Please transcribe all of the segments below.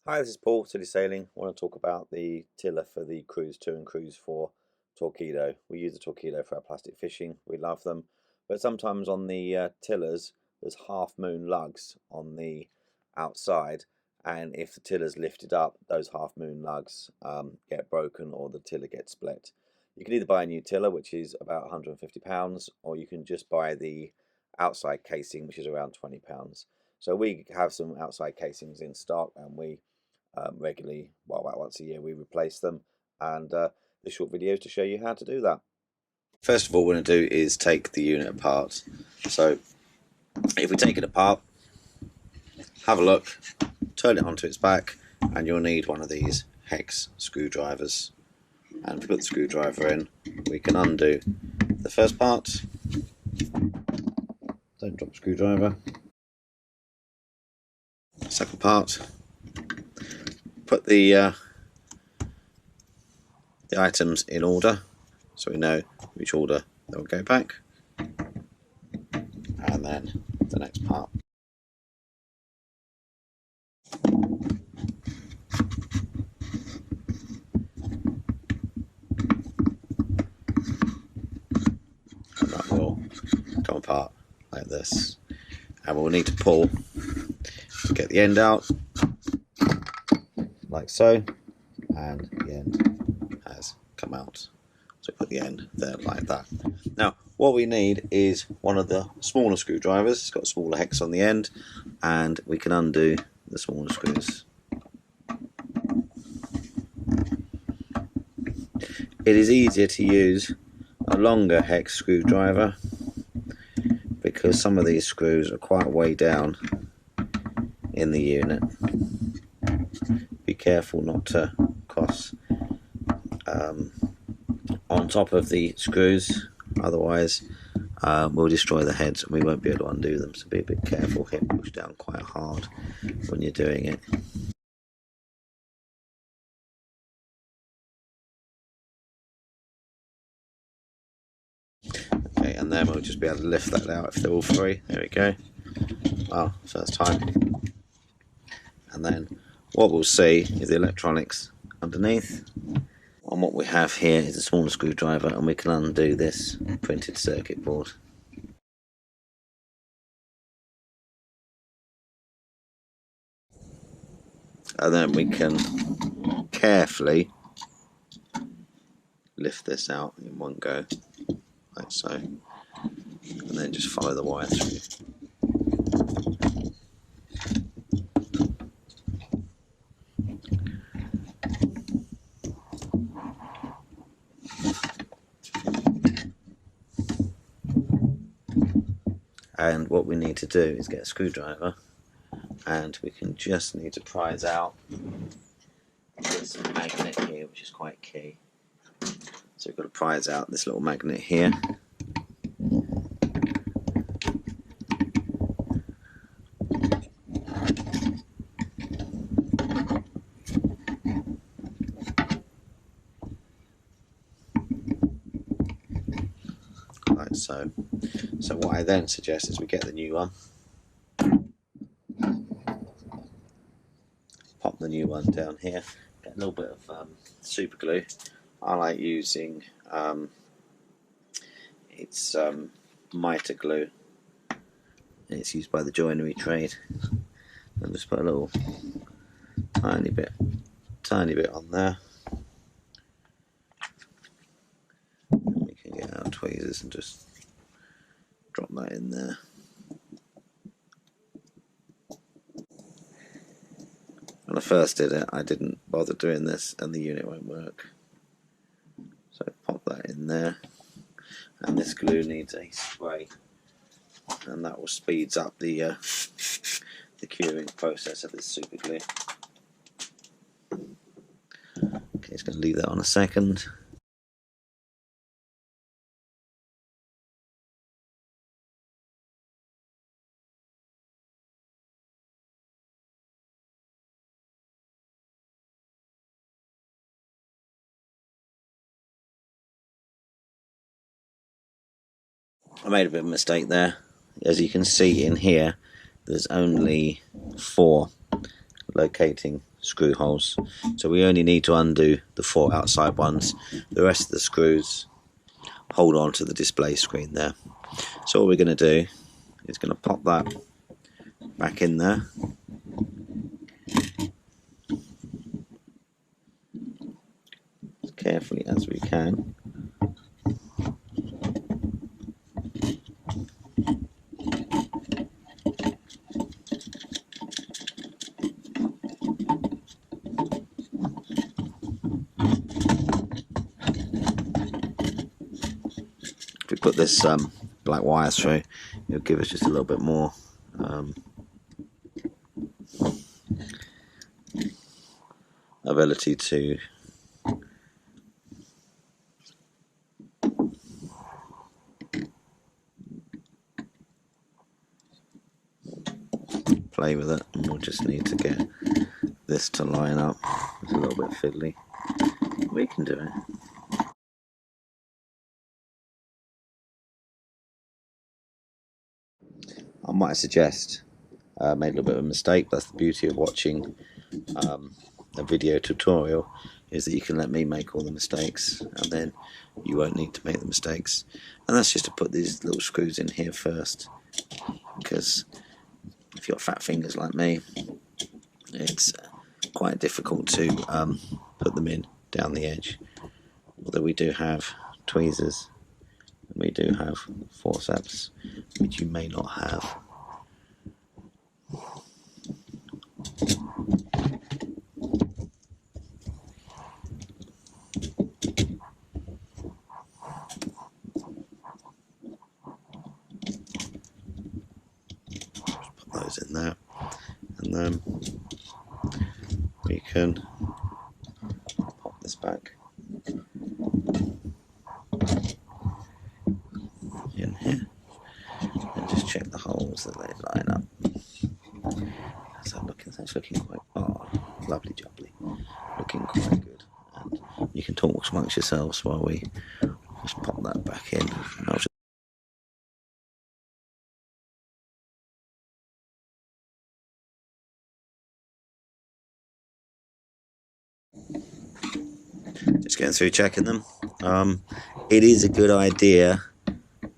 Hi, this is Paul, City Sailing. I want to talk about the tiller for the Cruise 2 and Cruise 4 Torqeedo. We use the Torqeedo for our plastic fishing. We love them. But sometimes on the tillers, there's half moon lugs on the outside. And if the tiller's lifted up, those half moon lugs get broken or the tiller gets split. You can either buy a new tiller, which is about £150, or you can just buy the outside casing, which is around £20. So we have some outside casings in stock, and we regularly, well, about once a year, we replace them. And this short video is to show you how to do that. First of all, what we're going to do is take the unit apart. So if we take it apart, have a look, turn it onto its back, and you'll need one of these hex screwdrivers. And if we put the screwdriver in, we can undo the first part. Don't drop the screwdriver. Second part. Put the items in order, so we know which order they'll go back, and then the next part. And that will come apart like this, and we'll need to pull to get the end out, like so, and the end has come out. So put the end there like that. Now what we need is one of the smaller screwdrivers. It's got a smaller hex on the end, and we can undo the smaller screws. It is easier to use a longer hex screwdriver because some of these screws are quite way down in the unit. Be careful not to cross on top of the screws, otherwise we'll destroy the heads and we won't be able to undo them, so be a bit careful. Hit push down quite hard when you're doing it. Okay, and then we'll just be able to lift that out if they're all three. There we go. Well, first time. And then what we'll see is the electronics underneath. And what we have here is a smaller screwdriver, and we can undo this printed circuit board. And then we can carefully lift this out in one go, like so, and then just follow the wire through. And what we need to do is get a screwdriver, and we can just need to prise out this magnet here, which is quite key. So we've got to prise out this little magnet here. Like so. So what I then suggest is we get the new one, pop the new one down here, get a little bit of super glue. I like using it's mitre glue. It's used by the joinery trade. And just put a little tiny bit on there. And we can get our tweezers and just drop that in there. When I first did it, I didn't bother doing this, and the unit won't work. So pop that in there, and this glue needs a spray, and that will speeds up the curing process of this super glue. Okay, just going to leave that on a second. I made a bit of a mistake there. As you can see in here, there's only 4 locating screw holes. So we only need to undo the 4 outside ones. The rest of the screws hold on to the display screen there. So all we're going to do is going to pop that back in there. As carefully as we can. If we put this black wire through, it'll give us just a little bit more ability to play with it, and we'll just need to get this to line up. It's a little bit fiddly. We can do it. I might suggest made a little bit of a mistake. That's the beauty of watching a video tutorial, is that you can let me make all the mistakes and then you won't need to make the mistakes. And that's just to put these little screws in here first, because if you've got fat fingers like me, it's quite difficult to put them in down the edge. Although we do have tweezers and we do have forceps, which you may not have. Just put those in there, and then we can pop this back in here and just check the holes that they line up. So that's looking quite, lovely jubbly, looking quite good. And you can talk amongst yourselves while we just pop that back in. And I'll just going through checking them. It is a good idea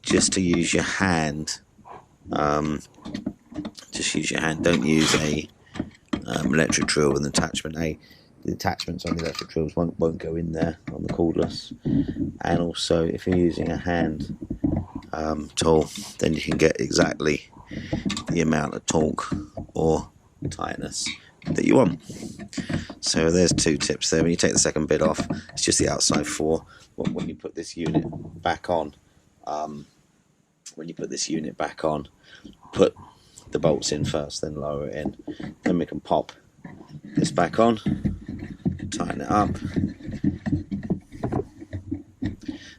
just to use your hand. Just use your hand. Don't use a electric drill with an attachment. The attachments on the electric drills won't go in there on the cordless. And also, if you're using a hand tool, then you can get exactly the amount of torque or tightness that you want. So there's 2 tips there. When you take the second bit off, it's just the outside 4. When you put this unit back on, put the bolts in first, then lower it in. Then we can pop this back on, tighten it up.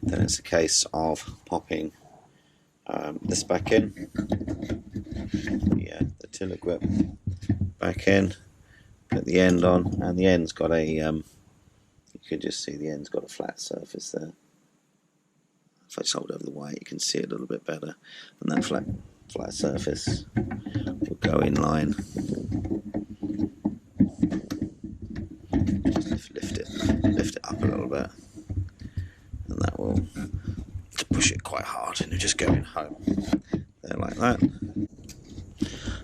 Then it's a case of popping this back in. The tiller grip back in. Put the end on, and the end's got a you can just see the end's got a flat surface there. If I just hold over the wire, you can see it a little bit better, and that flat surface will go in line. Just lift it up a little bit, and that will push it quite hard, and it'll just go in home there like that.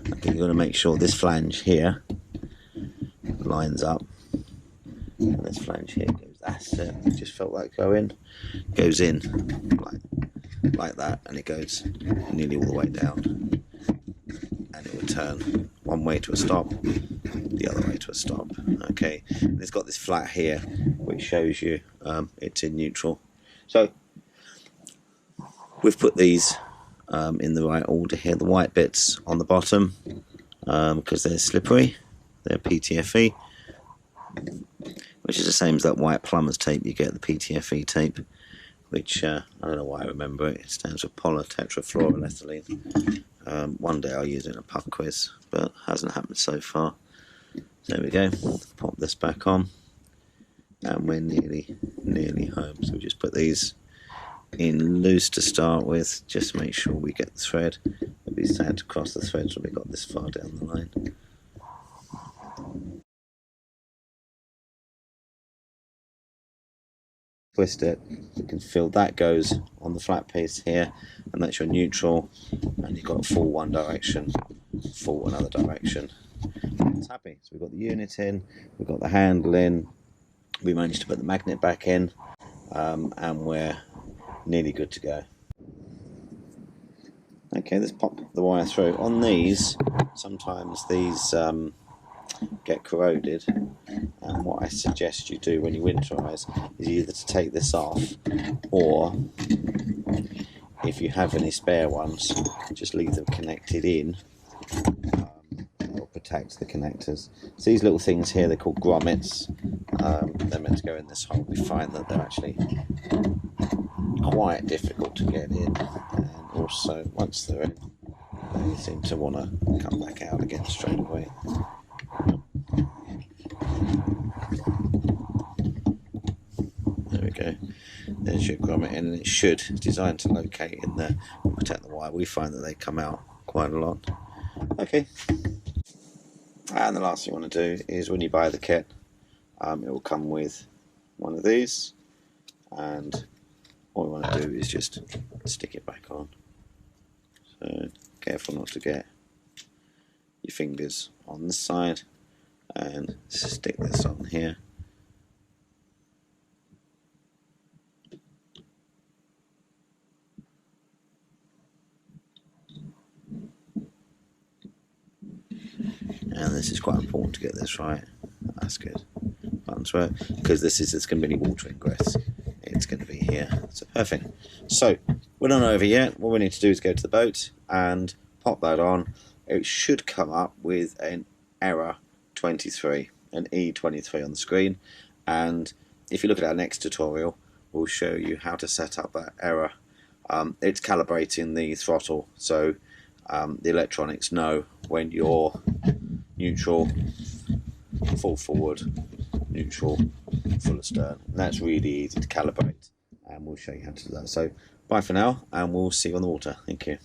Okay, you've got to make sure this flange here lines up, and this flange here goes. That's it. Just felt that goes in like that, and it goes nearly all the way down, and it will turn one way to a stop, the other way to a stop. Okay, and it's got this flat here which shows you it's in neutral. So we've put these in the right order here. The white bits on the bottom because they're slippery, they're PTFE, which is the same as that white plumber's tape you get, the PTFE tape, which I don't know why I remember it. It stands for polytetrafluoroethylene. One day I'll use it in a pub quiz, but hasn't happened so far. So there we go. Pop this back on, and we're nearly home. So we just put these in loose to start with, just to make sure we get the thread. It'd be sad to cross the threads when we got this far down the line. twist it, you can feel that goes on the flat piece here, and that's your neutral, and you've got full one direction, full another direction. It's happy. So we've got the unit in, we've got the handle in, we managed to put the magnet back in, and we're nearly good to go. Okay, let's pop the wire through. On these, sometimes these get corroded, and what I suggest you do when you winterize is either to take this off, or if you have any spare ones, just leave them connected in. It'll protect the connectors. So these little things here, they're called grommets. They're meant to go in this hole. We find that they're actually quite difficult to get in, and also once they're in, they seem to want to come back out again straight away. There we go. There's your grommet, and it should, it's designed to locate in there and protect the wire. We find that they come out quite a lot. Okay. And the last thing you want to do is when you buy the kit, it will come with one of these, and all you want to do is just stick it back on. So careful not to get your fingers on this side, and stick this on here. And this is quite important to get this right. That's good. Buttons work, because there's going to be any water ingress. It's going to be here. So perfect. So we're not over yet. What we need to do is go to the boat and pop that on. It should come up with an error 23, an E23 on the screen. And if you look at our next tutorial, we'll show you how to set up that error. It's calibrating the throttle, so the electronics know when you're neutral, full forward, neutral, full astern. And that's really easy to calibrate, and we'll show you how to do that. So bye for now, and we'll see you on the water. Thank you.